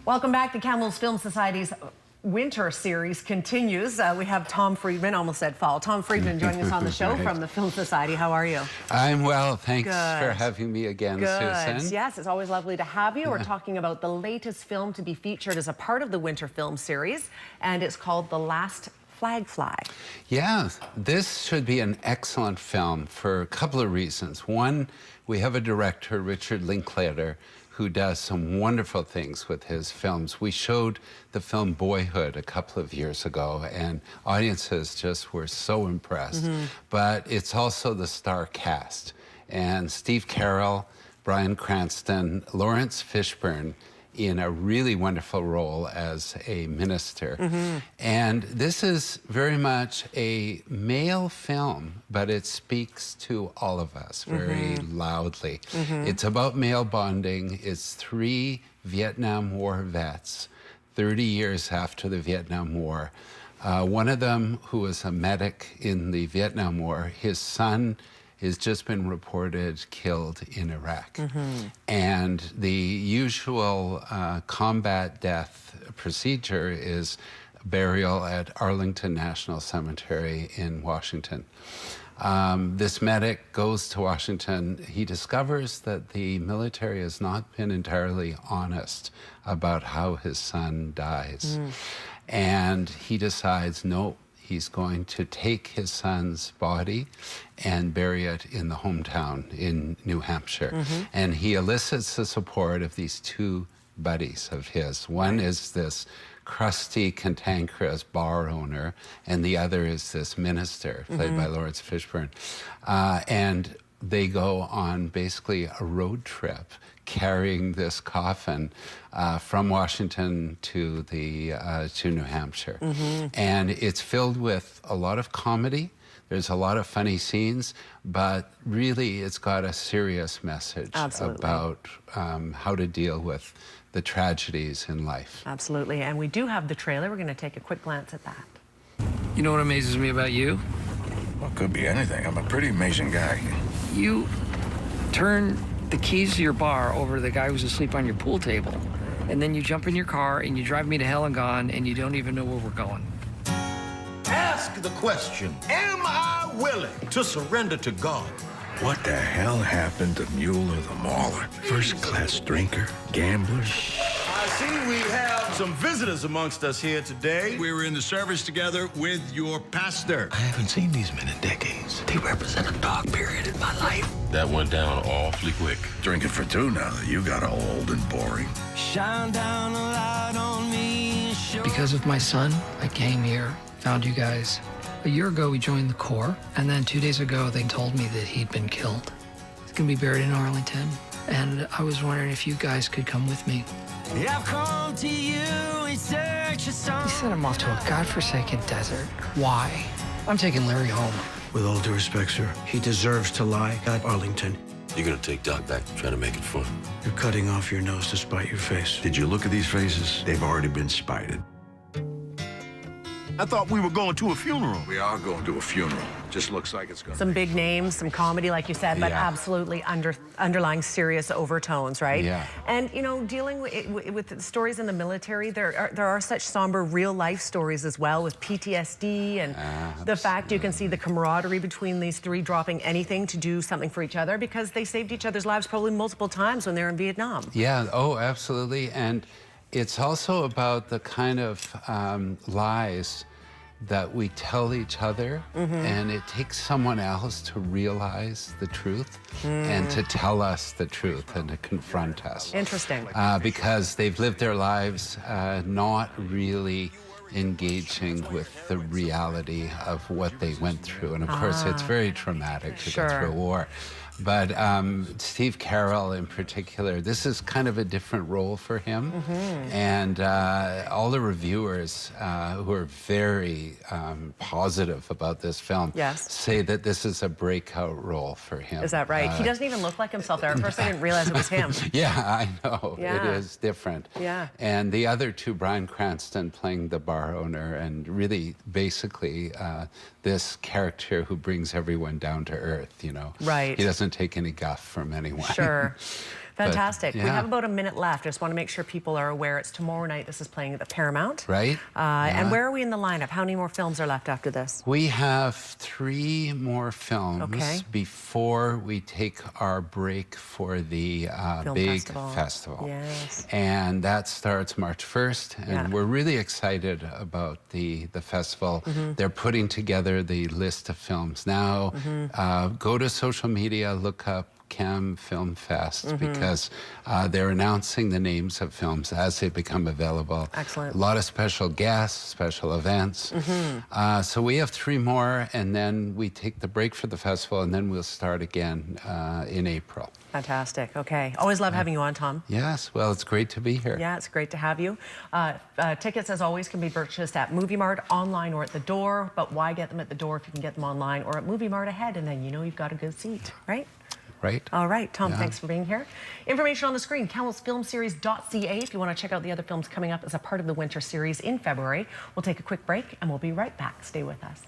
Welcome back. The Kamloops Film Society's winter series continues. We have Tom Friedman, almost said fall. Tom Friedman joining us on the show from the Film Society. How are you? I'm well. Thanks Good. for having me again, Susan. Yes, it's always lovely to have you. We're talking about the latest film to be featured as a part of the winter film series, and it's called The Last Flag Fly. Yeah, this should be an excellent film for a couple of reasons. One, we have a director, Richard Linklater, who does some wonderful things with his films. We showed the film Boyhood a couple of years ago, and audiences just were so impressed. But it's also the star cast. And Steve Carell, Bryan Cranston, Lawrence Fishburne, in a really wonderful role as a minister. And this is very much a male film, but it speaks to all of us very loudly. It's about male bonding. It's 3 Vietnam War vets, 30 years after the Vietnam War. One of them, who was a medic in the Vietnam War, his son has just been reported killed in Iraq. And the usual combat death procedure is burial at Arlington National Cemetery in Washington. This medic goes to Washington. He discovers that the military has not been entirely honest about how his son dies. And he decides, no, he's going to take his son's body and bury it in the hometown in New Hampshire. And he elicits the support of these 2 buddies of his. One is this crusty, cantankerous bar owner, and the other is this minister, played by Lawrence Fishburne. And they go on basically a road trip carrying this coffin from Washington to New Hampshire. And it's filled with a lot of comedy. There's a lot of funny scenes, but really it's got a serious message about how to deal with the tragedies in life. Absolutely, and we do have the trailer. We're going to take a quick glance at that. You know what amazes me about you? Well, it could be anything. I'm a pretty amazing guy. You turn the keys to your bar over to the guy who's asleep on your pool table, and then you jump in your car and you drive me to hell and gone, and you don't even know where we're going. Ask the question, am I willing to surrender to God? What the hell happened to Mueller the Mauler? First-class drinker, gambler. I see we have some visitors amongst us here today. We were in the service together with your pastor. I haven't seen these men in decades. They represent a dark period in my life. That went down awfully quick. Drinking for 2 now that you got old and boring. Shine down a light on me. Because of my son, I came here, found you guys. A year ago, we joined the Corps, and then 2 days ago, they told me that he'd been killed. He's gonna be buried in Arlington, and I was wondering if you guys could come with me. I've come to you in search of some... You sent him off to a godforsaken desert. Why? I'm taking Larry home. With all due respect, sir, he deserves to lie at Arlington. You're gonna take Doc back to try to make it fun. You're cutting off your nose to spite your face. Did you look at these faces? They've already been spited. I thought we were going to a funeral. We are going to a funeral. Just looks like it's going to Some be. big names, some comedy, like you said, but absolutely underlying serious overtones, right? Yeah. And, you know, dealing with the stories in the military, there are such somber real-life stories as well, with PTSD and the fact you can see the camaraderie between these 3 dropping anything to do something for each other because they saved each other's lives probably multiple times when they were in Vietnam. Yeah, oh, absolutely. And it's also about the kind of lies that we tell each other, and it takes someone else to realize the truth and to tell us the truth and to confront us. Interesting. Because they've lived their lives not really engaging with the reality of what they went through. And of course, it's very traumatic to go through a war. But Steve Carell in particular, this is kind of a different role for him. And all the reviewers who are very positive about this film say that this is a breakout role for him. Is that right? He doesn't even look like himself there. At first, I didn't realize it was him. Yeah, I know. Yeah. It is different. Yeah. And the other 2, Bryan Cranston playing the bar owner, and really basically this character who brings everyone down to earth, you know. Right. He doesn't take any guff from anyone. Sure. Fantastic. But, We yeah. have about a minute left. I just want to make sure people are aware it's tomorrow night. This is playing at the Paramount. Right. And where are we in the lineup? How many more films are left after this? We have 3 more films Okay. before we take our break for the Film big festival. festival. Yes. And that starts March 1st, and Yeah. we're really excited about the festival. They're putting together the list of films now. Go to social media, look up Cam Film Fest, because they're announcing the names of films as they become available. Excellent. A lot of special guests, special events. So we have 3 more, and then we take the break for the festival, and then we'll start again in April. Fantastic. Okay. Always love having you on, Tom. Yes, well, it's great to be here. Yeah, it's great to have you. Tickets, as always, can be purchased at Movie Mart, online, or at the door. But why get them at the door if you can get them online or at Movie Mart ahead, and then you know you've got a good seat, right? Right? All right, Tom, Yeah. thanks for being here. Information on the screen, CamloopsFilmSeries.ca if you want to check out the other films coming up as a part of the winter series in February. We'll take a quick break and we'll be right back. Stay with us.